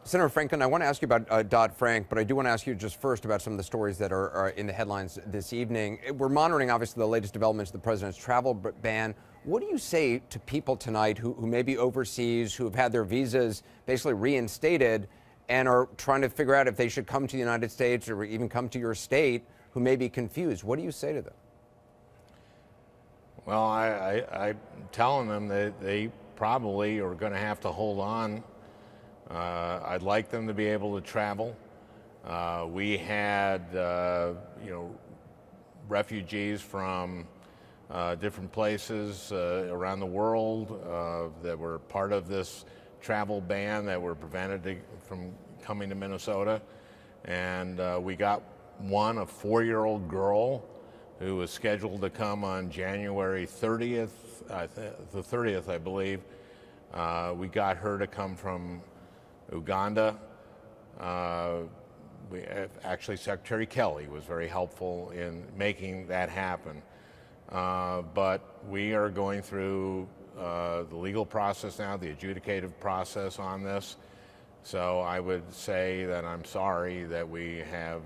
Senator Franklin, I want to ask you about Dodd-Frank, but I do want to ask you just first about some of the stories that are in the headlines this evening. We're monitoring, obviously, the latest developments of the president's travel ban. What do you say to people tonight who may be overseas, who have had their visas basically reinstated and are trying to figure out if they should come to the United States or even come to your state, who may be confused? What do you say to them? Well, I'm telling them that they probably are going to have to hold on. I'd like them to be able to travel. We had, refugees from different places around the world that were part of this travel ban that were prevented from coming to Minnesota. And we got one, a 4-year-old girl who was scheduled to come on January 30th, the 30th, I believe. We got her to come from Uganda. Actually, Secretary Kelly was very helpful in making that happen. But we are going through the legal process now, the adjudicative process on this. So I would say that I'm sorry that we have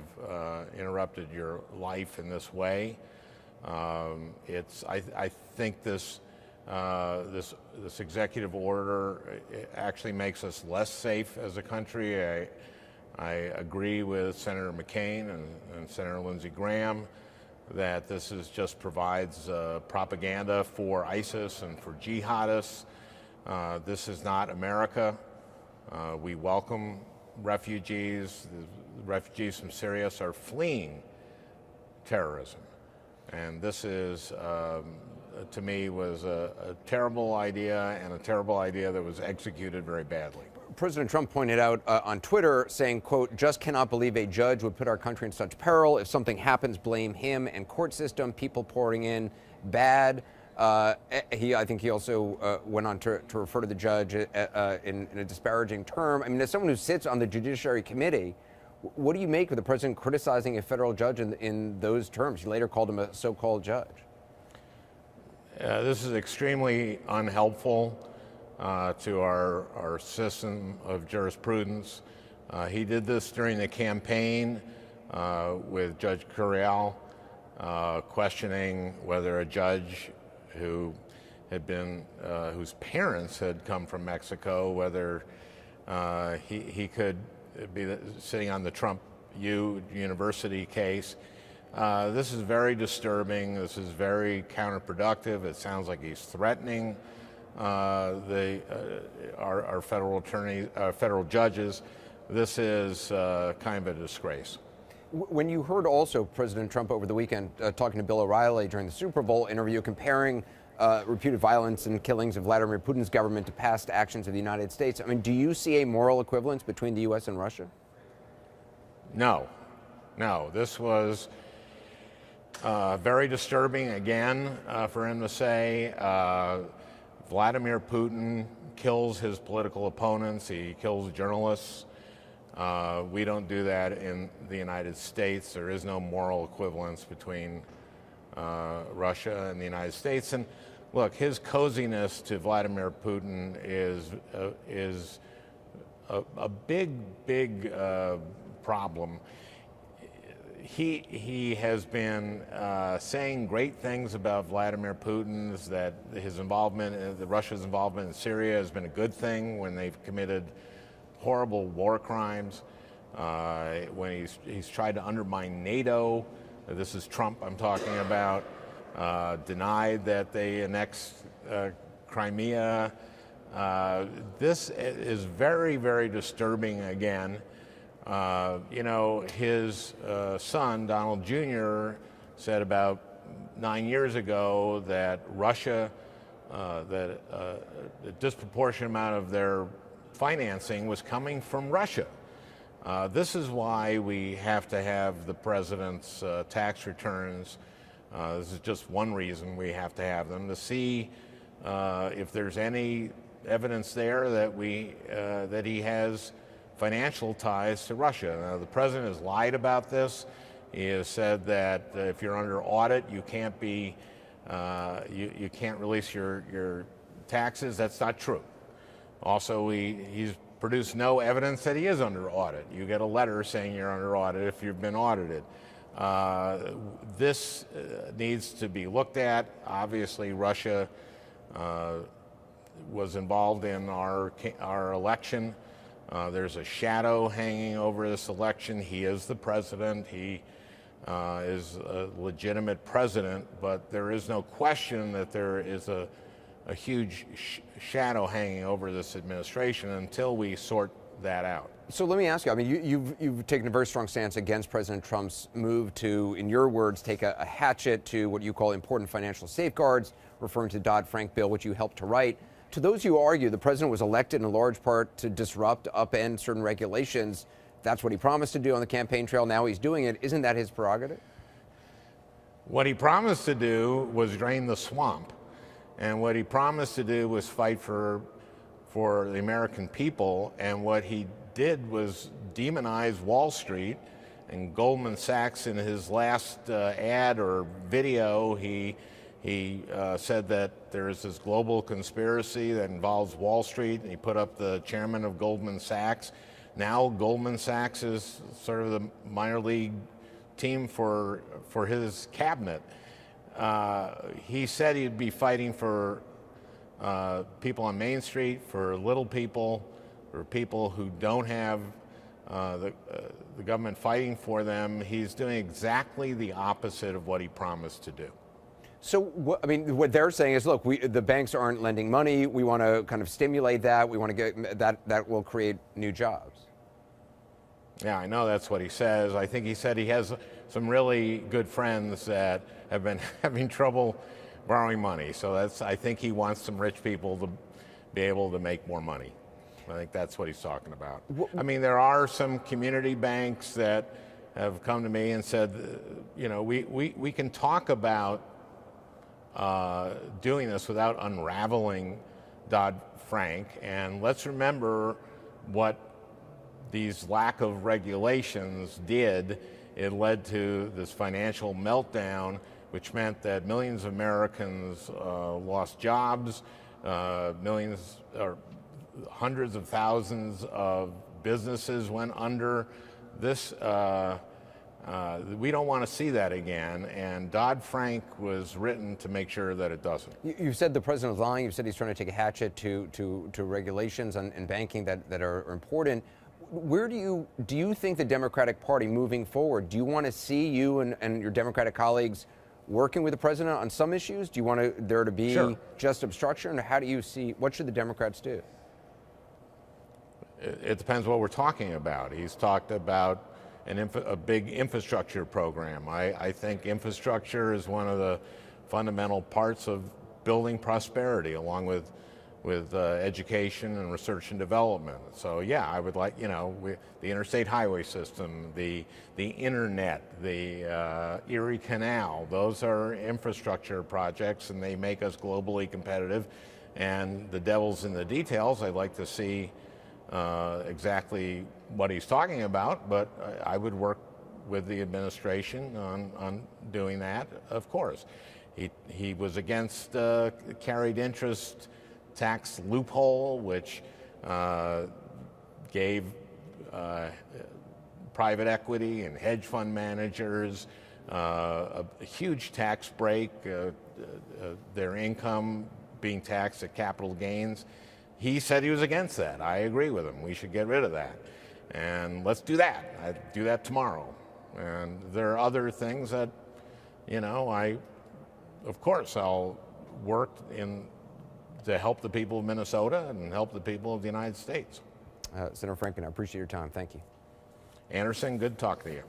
interrupted your life in this way. I think this executive order actually makes us less safe as a country. I agree with Senator McCain and Senator Lindsey Graham that this just provides propaganda for ISIS and for jihadists. This is not America. We welcome refugees. The refugees from Syria are fleeing terrorism. And this is, to me, was a terrible idea, and a terrible idea that was executed very badly. President Trump pointed out on Twitter saying, quote, "Just cannot believe a judge would put our country in such peril. If something happens, blame him and court system, people pouring in, bad." I think he also went on to refer to the judge in a disparaging term. I mean, as someone who sits on the Judiciary Committee, what do you make of the president criticizing a federal judge in those terms? He later called him a so-called judge. This is extremely unhelpful to our system of jurisprudence. He did this during the campaign with Judge Curiel, questioning whether a judge who had been, whose parents had come from Mexico, whether he could be sitting on the Trump University case. This is very disturbing. This is very counterproductive. It sounds like he's threatening our federal attorneys, federal judges. This is kind of a disgrace. When you heard also President Trump over the weekend talking to Bill O'Reilly during the Super Bowl interview, comparing reputed violence and killings of Vladimir Putin's government to past actions of the United States, I mean, do you see a moral equivalence between the U.S. and Russia? No. This was very disturbing, again, for him to say. Vladimir Putin kills his political opponents. He kills journalists. We don't do that in the United States. There is no moral equivalence between Russia and the United States. And look, his coziness to Vladimir Putin is a big problem. He has been saying great things about Vladimir Putin, that his involvement, Russia's involvement in Syria has been a good thing when they've committed horrible war crimes. When he's tried to undermine NATO, this is Trump I'm talking about, denied that they annexed Crimea. This is very, very disturbing again. His son, Donald Jr., said about 9 years ago that Russia, that a disproportionate amount of their financing was coming from Russia. This is why we have to have the president's tax returns. This is just one reason we have to have them, to see if there's any evidence there that he has financial ties to Russia. Now, the president has lied about this. He has said that if you're under audit, you can't be, you can't release your taxes. That's not true. Also, he's produced no evidence that he is under audit. You get a letter saying you're under audit if you've been audited. This needs to be looked at. Obviously, Russia was involved in our election. There's a shadow hanging over this election. He is the president. He is a legitimate president, but there is no question that there is a huge shadow hanging over this administration until we sort that out. So let me ask you, I mean, you've taken a very strong stance against President Trump's move to, in your words, take a hatchet to what you call important financial safeguards, referring to the Dodd-Frank bill, which you helped to write. To those who argue the president was elected in large part to disrupt, upend certain regulations, that's what he promised to do on the campaign trail, now he's doing it. Isn't that his prerogative? What he promised to do was drain the swamp. And what he promised to do was fight for the American people. And what he did was demonize Wall Street and Goldman Sachs. In his last ad or video, he said that there is this global conspiracy that involves Wall Street, and he put up the chairman of Goldman Sachs. Now Goldman Sachs is sort of the minor league team for his cabinet. He said he'd be fighting for people on Main Street, for little people, for people who don't have the government fighting for them. He's doing exactly the opposite of what he promised to do. So, what they're saying is, look, the banks aren't lending money. We want to kind of stimulate that. We want to get that will create new jobs. Yeah, I know that's what he says. I think he said he has some really good friends that have been having trouble borrowing money. So I think he wants some rich people to be able to make more money. I think that's what he's talking about. I mean, there are some community banks that have come to me and said, you know, we can talk about doing this without unraveling Dodd-Frank. And let's remember what these lack of regulations did. It led to this financial meltdown, which meant that millions of Americans lost jobs, millions or hundreds of thousands of businesses went under. This we don't want to see that again, and Dodd-Frank was written to make sure that it doesn't. You said the president was lying. You said he's trying to take a hatchet to regulations in banking that are important. Where do you think the Democratic Party moving forward, do you want to see you and your Democratic colleagues working with the president on some issues? Do you want there to be just obstruction, or how do you see, what should the Democrats do? It depends what we're talking about. He's talked about a big infrastructure program. I think infrastructure is one of the fundamental parts of building prosperity, along with education and research and development. So yeah, I would like, you know, the interstate highway system, the internet, the Erie Canal, those are infrastructure projects, and they make us globally competitive. And the devil's in the details. I'd like to see exactly what he's talking about, but I would work with the administration on doing that, of course. He was against carried interest tax loophole, which gave private equity and hedge fund managers a huge tax break, their income being taxed at capital gains. He said he was against that. I agree with him. We should get rid of that. And let's do that. I'd do that tomorrow. And there are other things that, you know, of course, I'll work to help the people of Minnesota and help the people of the United States. Senator Franken, I appreciate your time. Thank you. Anderson, good to talk to you.